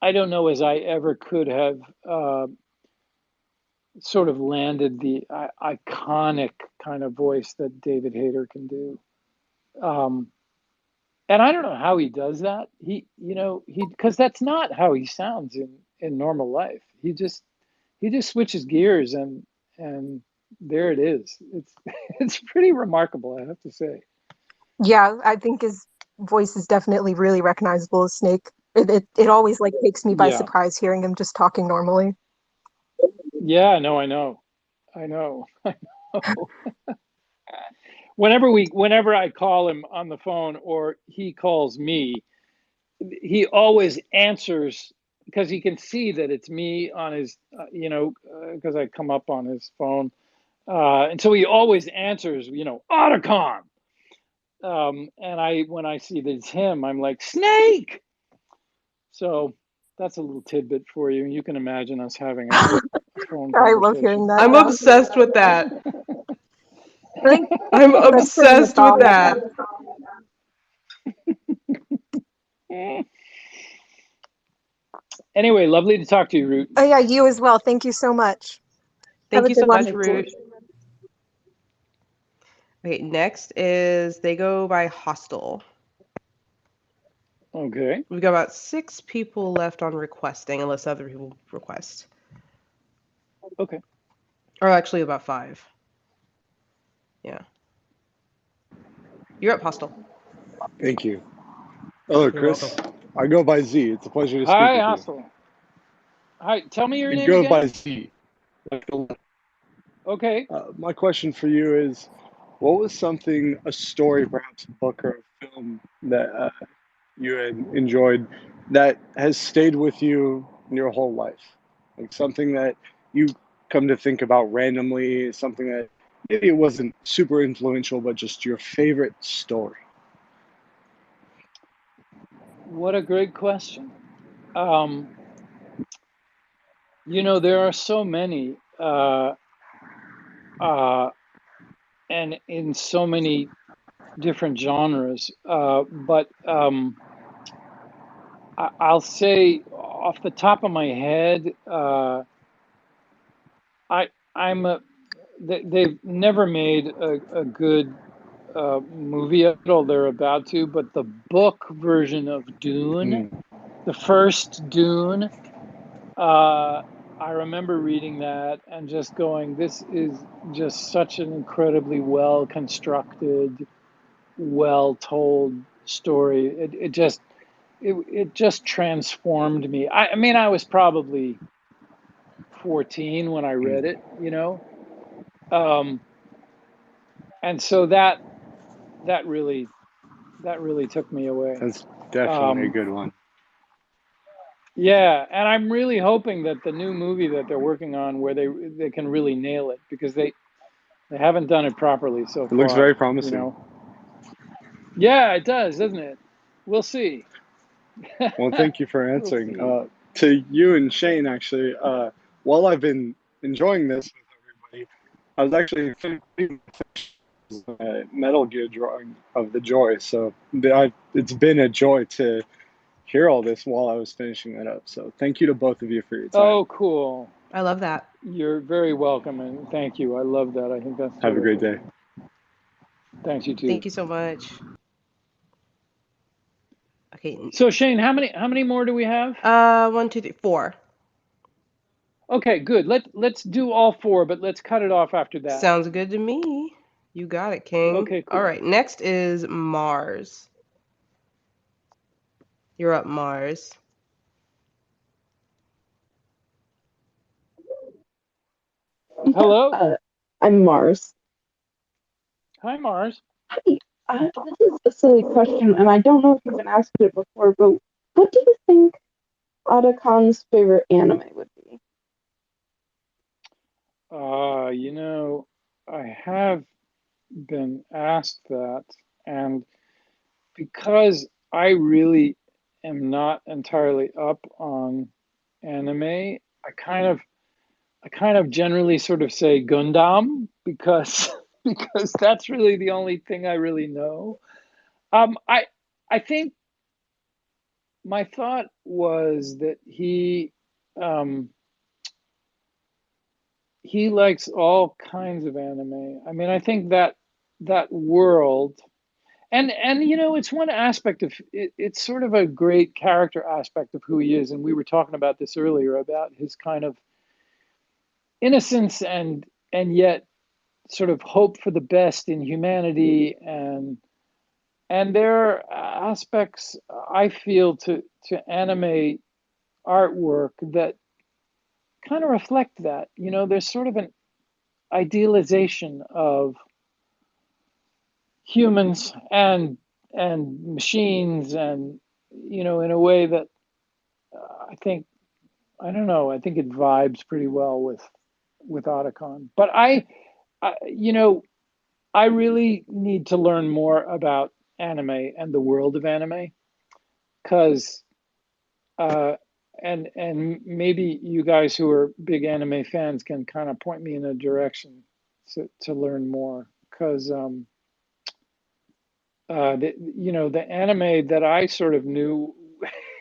I don't know as I ever could have sort of landed the iconic kind of voice that David Hayter can do. Um, and I don't know how he does that. Because that's not how he sounds in normal life. He just switches gears and there it is. It's it's pretty remarkable, I have to say. Yeah, I think his voice is definitely really recognizable as Snake. It always like takes me by Yeah. surprise hearing him just talking normally. Yeah, no, I know. I know. I know. Whenever I call him on the phone or he calls me, he always answers because he can see that it's me on his, because I come up on his phone. And so he always answers, Otacon. And when I see that it's him, I'm like, Snake. So that's a little tidbit for you. You can imagine us having a phone I love hearing conversation. that. I'm Yeah, obsessed with that. I think I'm that's pretty obsessed with nostalgic. that. Anyway, lovely to talk to you, Root. Oh yeah, you as well. Thank you so much. Have Thank a you good so one. much, Root. Okay, next is they go by Hostel. Okay. We've got about 6 people left on requesting, unless other people request. Okay. Or actually about 5. Yeah. You're up, Hostel. Thank you. Hello, You're Chris. welcome. I go by Z. It's a pleasure to speak Hi, with you. Hostel. Hi. Tell me your I name go again. by Z. Okay. My question for you is, what was something, a story, perhaps a book or a film that you had enjoyed that has stayed with you your whole life? Like something that you come to think about randomly, something that maybe it wasn't super influential, but just your favorite story. What a great question. Um, there are so many, uh, and in so many different genres. But I'll say off the top of my head, I I'm a they've never made a good movie at all. They're about to, but the book version of Dune, Mm. the first Dune, uh, I remember reading that and just going, "This is just such an incredibly well constructed, well told story." It just transformed me. I mean, I was probably 14 when I read Mm. it. Um, and so that really that really took me away. That's definitely a Um, good one. yeah, and I'm really hoping that the new movie that they're working on, where they can really nail it, because they haven't done it properly so It looks very far. promising. Yeah, it does, doesn't it? We'll see. Well, thank you for We'll answering. see. To you and Shane, actually, while I've been enjoying this with everybody, I was actually finishing Metal Gear drawing of the joy. So it's been a joy to hear all this while I was finishing that up. So thank you to both of you for your time. Oh, cool. I love that. You're very welcome, and thank you. I love that. I think that's Have a great terrific. day. Thanks, you too. Thank you so much. Okay. So Shane, how many more do we have? 1, 2, 3, 4. Okay, good. Let's do all four, but let's cut it off after that. Sounds good to me. You got it, King. Okay, All cool. right, next is Mars. You're up, Mars. Yeah, Hello. I'm Mars. Hi, Mars. Hey, this is a silly question, and I don't know if you've been asked it before, but what do you think Otakon's favorite anime would be? I have been asked that, and because I really am not entirely up on anime, I kind of generally sort of say Gundam because because that's really the only thing I really know. I think my thought was that um, he likes all kinds of anime. I mean, I think that that world, and you know, it's one aspect of it, it's sort of a great character aspect of who he is. And we were talking about this earlier about his kind of innocence and yet sort of hope for the best in humanity, and there are aspects I feel to anime artwork that kind of reflect that. You know, there's sort of an idealization of humans and machines, and you know, in a way that I think, I don't know, I think it vibes pretty well with Otacon. But you know, I really need to learn more about anime and the world of anime, because uh, and maybe you guys who are big anime fans can kind of point me in a direction to learn more, because you know, the anime that I sort of knew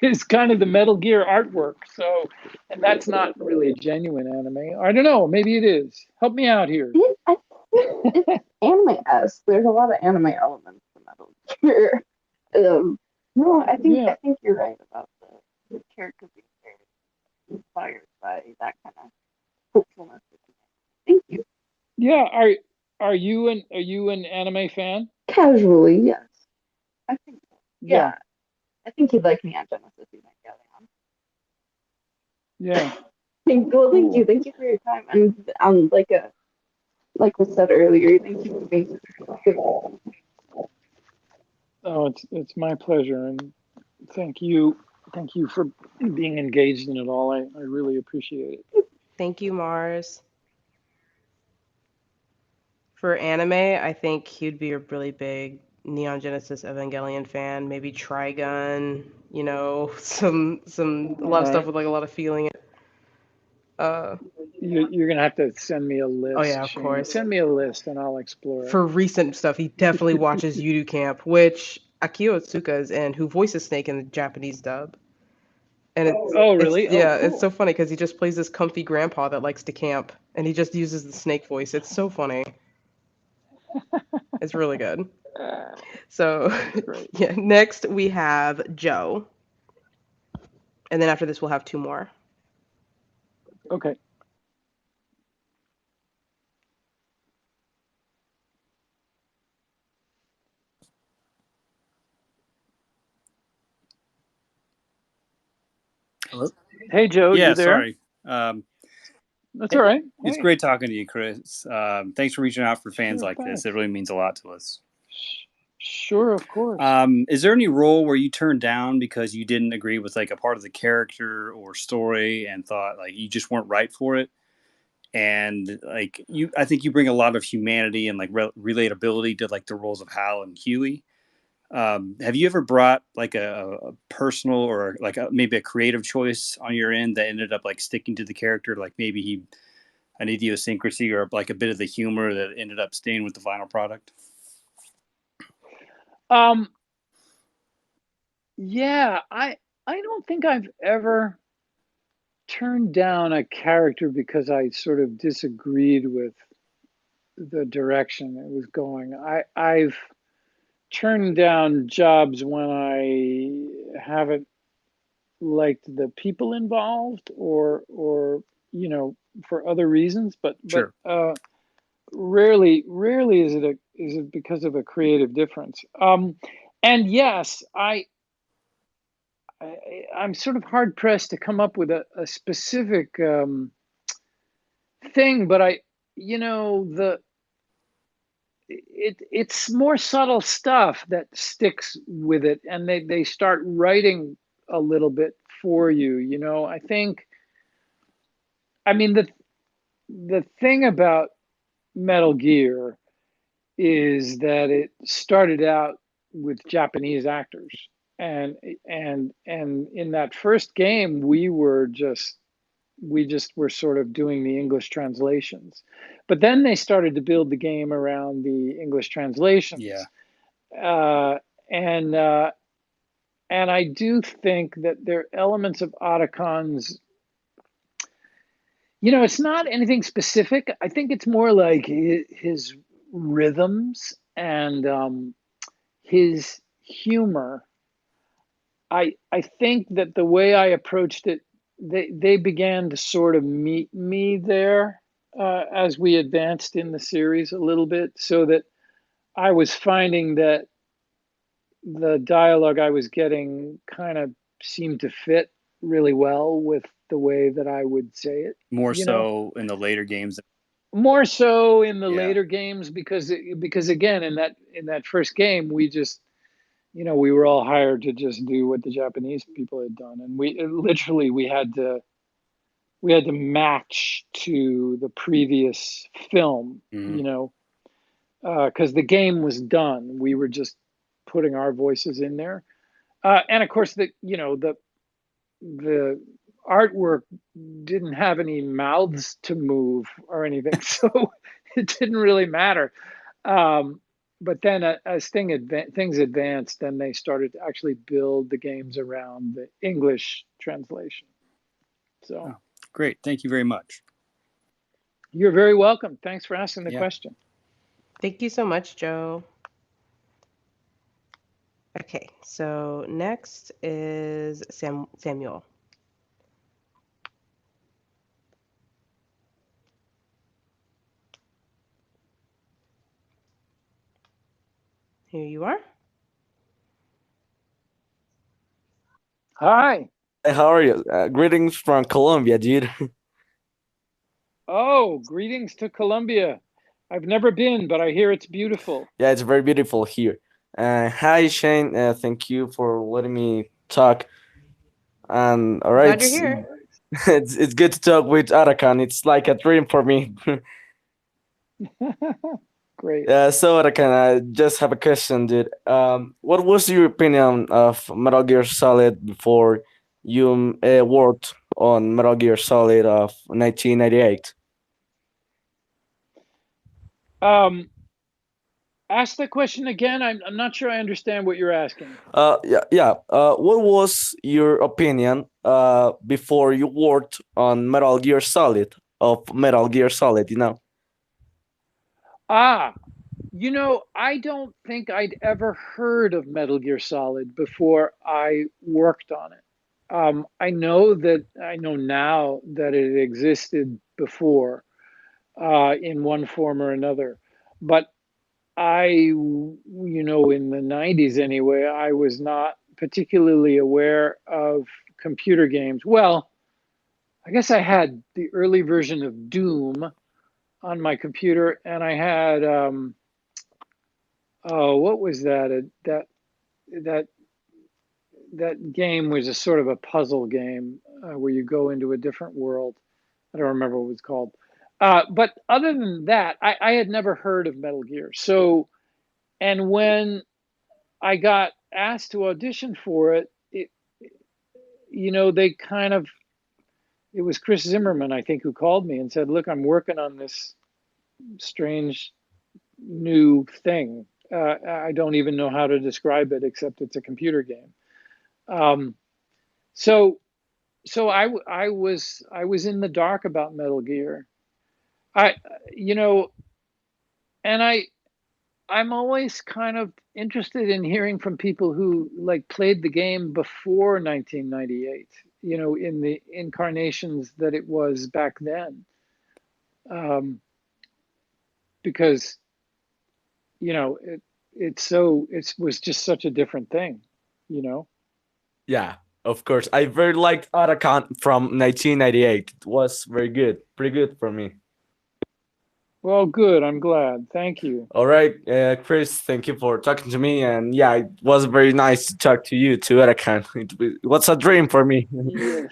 is kind of the Metal Gear artwork. So, and that's not really a genuine anime. I don't know. Maybe it is. Help me out here. I think it's anime-esque. There's a lot of anime elements to Metal Gear. No, Yeah. I think you're right about the character being very inspired by that kind of hopefulness. Thank you. Yeah. Are you an anime fan? Casually, yes. I think so. Yeah. Yeah. I think he'd like me on Genesis Evangelion. Yeah. Thank you. Cool. Thank you for your time. And like was said earlier, thank you for being so. Oh, it's my pleasure, and thank you. Thank you for being engaged in it all. I really appreciate it. Thank you, Mars. For anime, I think he'd be a really big Neon Genesis Evangelion fan. Maybe Trigun, you know, a lot All of stuff right. with like a lot of feeling. Uh, You're gonna have to send me a oh yeah, list, of Shane. course. Send me a list, and I'll explore it. For recent stuff, he definitely watches Yudu Camp, which Akio Otsuka is in, who voices Snake in the Japanese dub. And Oh, it's really? Oh, yeah, it's so cool. funny because he just plays this comfy grandpa that likes to camp, and he just uses the Snake voice. It's so funny. It's really good. So, That's great. yeah, next we have Joe. And then after this, we'll have two more. Okay. Hello? Hey, Joe, Yeah, you there? sorry. Um, That's all right. it's Hey, great talking to you, Chris. Thanks for reaching out for fans sure, like this. thanks. It really means a lot to us. Sure, of course. Is there any role where you turned down because you didn't agree with like a part of the character or story and thought like you just weren't right for it? And like you, I think you bring a lot of humanity and like relatability to like the roles of Hal and Huey. Have you ever brought like a personal or like maybe a creative choice on your end that ended up like sticking to the character? Like maybe he an idiosyncrasy or like a bit of the humor that ended up staying with the final product? Um, yeah, I don't think I've ever turned down a character because I sort of disagreed with the direction it was going. I've turned down jobs when I haven't liked the people involved, or you know, for other reasons, but Sure. rarely is it because of a creative difference. And yes, I'm sort of hard pressed to come up with a specific thing, but you know, it's more subtle stuff that sticks with it, and they start writing a little bit for you. You know, I think, I mean, the thing about Metal Gear is that it started out with Japanese actors, and and in that first game we just were sort of doing the English translations, but then they started to build the game around the English Yeah. translations, uh, and And I do think that there are elements of Otacon's, it's not anything specific. I think it's more like his rhythms and his humor. I think that the way I approached it, they began to sort of meet me there as we advanced in the series a little bit, so that I was finding that the dialogue I was getting kind of seemed to fit really well with the way that I would say it. More You know, so in the later games. more so in the Yeah. later games because again in that first game we just we were all hired to just do what the Japanese people had done, and we literally we had to match to the previous film, Mhm. because the game was done. We were just putting our voices in there, and of course the artwork didn't have any mouths to move or anything, so it didn't really matter. Um, but then as things advanced, then they started to actually build the games around the English translation. So Oh, great. Thank you very much. you're very welcome. Thanks for asking the Yeah. question. Thank you so much, Joe. Okay, so next is Samuel. Here you are. Hi. Hey, how are you? Greetings from Colombia, dude. Oh, greetings to Colombia. I've never been, but I hear it's beautiful. Yeah, it's very beautiful here. Hi, Shane. Thank you for letting me talk. And all right, Glad you're here. it's good to talk with Arakan. It's like a dream for me. Great. So Arakan, I just have a question, dude. What was your opinion of Metal Gear Solid before you worked on Metal Gear Solid of 1998? Um, Ask the question again. I'm not sure I understand what you're asking. Yeah. What was your opinion before you worked on Metal Gear Solid of Metal Gear Solid? Ah, I don't think I'd ever heard of Metal Gear Solid before I worked on it. I know now that it existed before in one form or another, but in the 90s anyway, I was not particularly aware of computer games. Well, I guess I had the early version of Doom on my computer, and I had oh, what was that? That that game was a sort of a puzzle game where you go into a different world. I don't remember what it was called. But other than that, I had never heard of Metal Gear. So, and when I got asked to audition for it, they kind of, it was Chris Zimmerman, I think, who called me and said, "Look, I'm working on this strange new thing. I don't even know how to describe it except it's a computer game." Um, so I was in the dark about Metal Gear. I you know, and I'm always kind of interested in hearing from people who like played the game before 1998. In the incarnations that it was back then, um, because it was just such a different thing. You know. Yeah, of course. I very liked Arakan from 1998. It was very good, pretty good for me. Well, good. I'm glad. Thank you. All right, Chris, thank you for talking to me. And yeah, it was very nice to talk to you too, Arakan. It was a dream for me. Yes.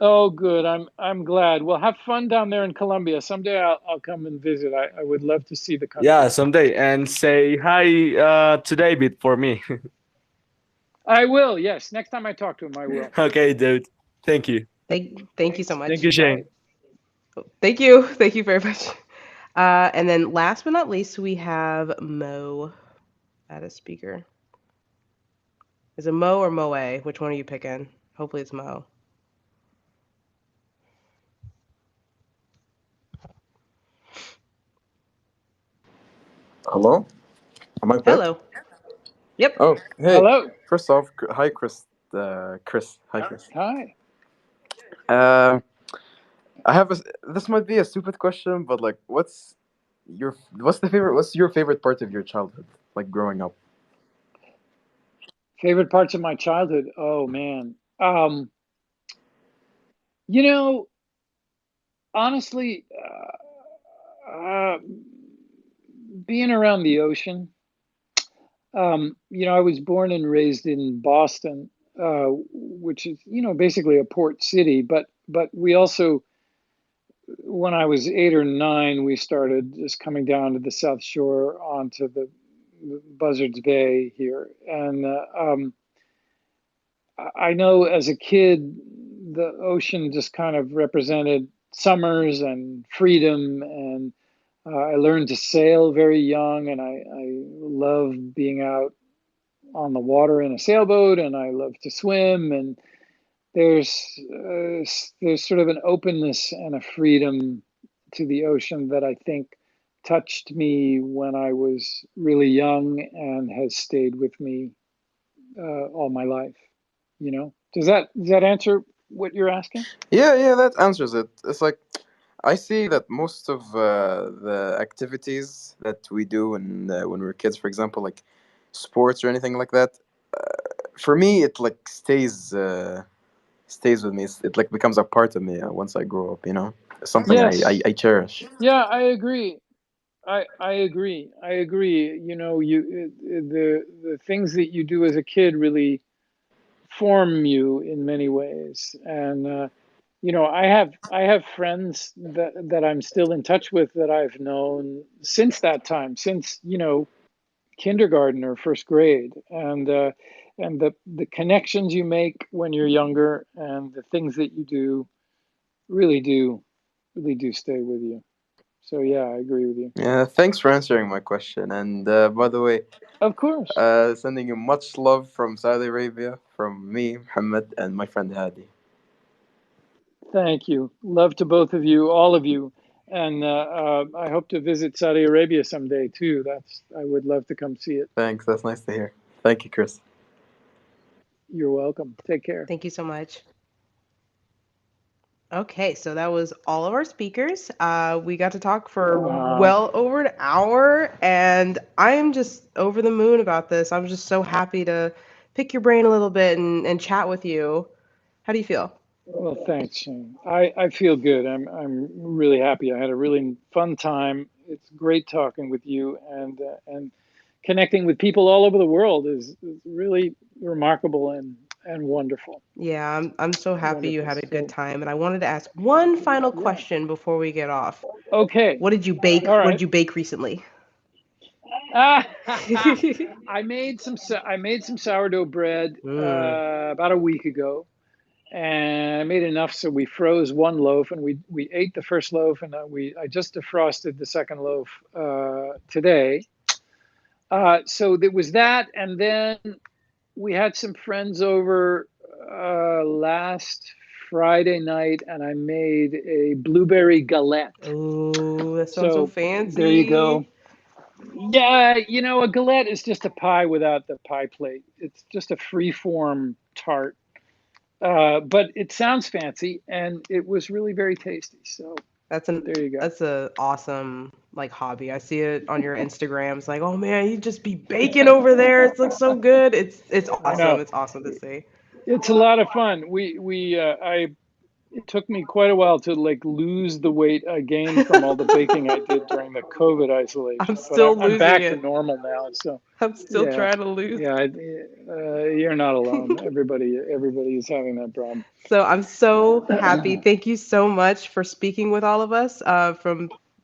Oh, good. I'm glad. Well, have fun down there in Colombia. Someday I'll come and visit. I would love to see the Yeah, country. someday. And say hi to David for me. I will. Yes. Next time I talk to him, I will. Okay, dude. Thank you. Thank you so Thank much. you, Bye. Shane. Thank you. Thank you very much. And then last but not least, we have Mo as a speaker. Is it Mo or Moe? Which one are you picking? Hopefully it's Mo. Hello? Am I back? Hello. Yep. Oh, hey. Hello. First off, hi, Chris. Chris. Hi, Chris. Hi. Um, I have a. This might be a stupid question, but like, What's your favorite part of your childhood, like growing up? Favorite parts of my childhood. Oh man. You know, honestly, being around the ocean. I was born and raised in Boston, which is, basically a port city. But we also, when I was 8 or 9, we started just coming down to the South Shore onto the Buzzards Bay here, and I know as a kid, the ocean just kind of represented summers and freedom, and I learned to sail very young, and I love being out on the water in a sailboat, and I love to swim. And there's there's sort of an openness and a freedom to the ocean that I think touched me when I was really young and has stayed with me all my life. Does that answer what you're asking? Yeah, yeah, that answers it. It's like I see that most of the activities that we do when we're kids, for example, like sports or anything like that, for me, it like stays with me. It like becomes a part of me once I grow up. It's something Yes. I cherish. Yeah, I agree. I agree. I agree. The things that you do as a kid really form you in many ways. And I have friends that I'm still in touch with that I've known since that time, since kindergarten or first grade, and the connections you make when you're younger and the things that you do really do really do stay with you. So yeah, I agree with you. Yeah, thanks for answering my question. And by the way, Of course. sending you much love from Saudi Arabia, from me, Muhammad, and my friend Hadi. Thank you. Love to both of you, all of you. And I hope to visit Saudi Arabia someday too. I would love to come see it. Thanks, that's nice to hear. Thank you, Chris. You're welcome. Take care. Thank you so much. Okay, so that was all of our speakers. We got to talk for Wow. well over an hour, and I am just over the moon about this. I'm just so happy to pick your brain a little bit and chat with you. How do you feel? Well, thanks, Shane. I feel good. I'm really happy. I had a really fun time. It's great talking with you, and connecting with people all over the world is really remarkable and wonderful. Yeah, I'm so happy you Wonderful. had a good So time, and I wanted to ask one final yeah. question before we get off. Okay. What did you bake? All What did right. you bake recently? I made some sourdough bread Mm. about a week ago, and I made enough so we froze one loaf, and we ate the first loaf, and I just defrosted the second loaf today. So there was that, and then we had some friends over last Friday night, and I made a blueberry galette. Oh, that sounds so So there you fancy. go. Yeah, a galette is just a pie without the pie plate. It's just a free form tart. But it sounds fancy, and it was really very tasty. So That's an there you go. that's a awesome like hobby. I see it on your Instagram. It's like, oh man, you just be baking over there. It looks so good. It's I awesome. know. It's awesome to see. It's a lot of fun. It took me quite a while to like lose the weight I gained from all the baking I did during the COVID I'm isolation, but I'm still I'm losing back to it. normal now. So I'm still yeah, trying to lose. yeah, you're not alone. Everybody is having that problem. So I'm so happy. Thank you so much for speaking with all of us.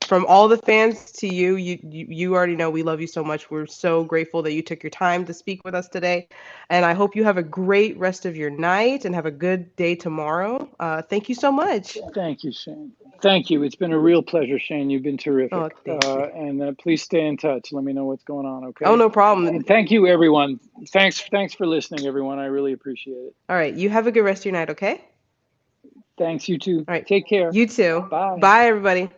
From all the fans to you, you already know we love you so much. We're so grateful that you took your time to speak with us today, and I hope you have a great rest of your night and have a good day tomorrow. Thank you so much. Thank you, Shane. Thank you. It's been a real pleasure, Shane. You've been terrific. Oh, thank you. And please stay in touch. Let me know what's going on, okay? Oh, no problem. And thank you, everyone. Thanks for listening, everyone. I really appreciate it. All right. You have a good rest of your night, okay? Thanks, you too. All right. Take care. You too. Bye. Bye, everybody.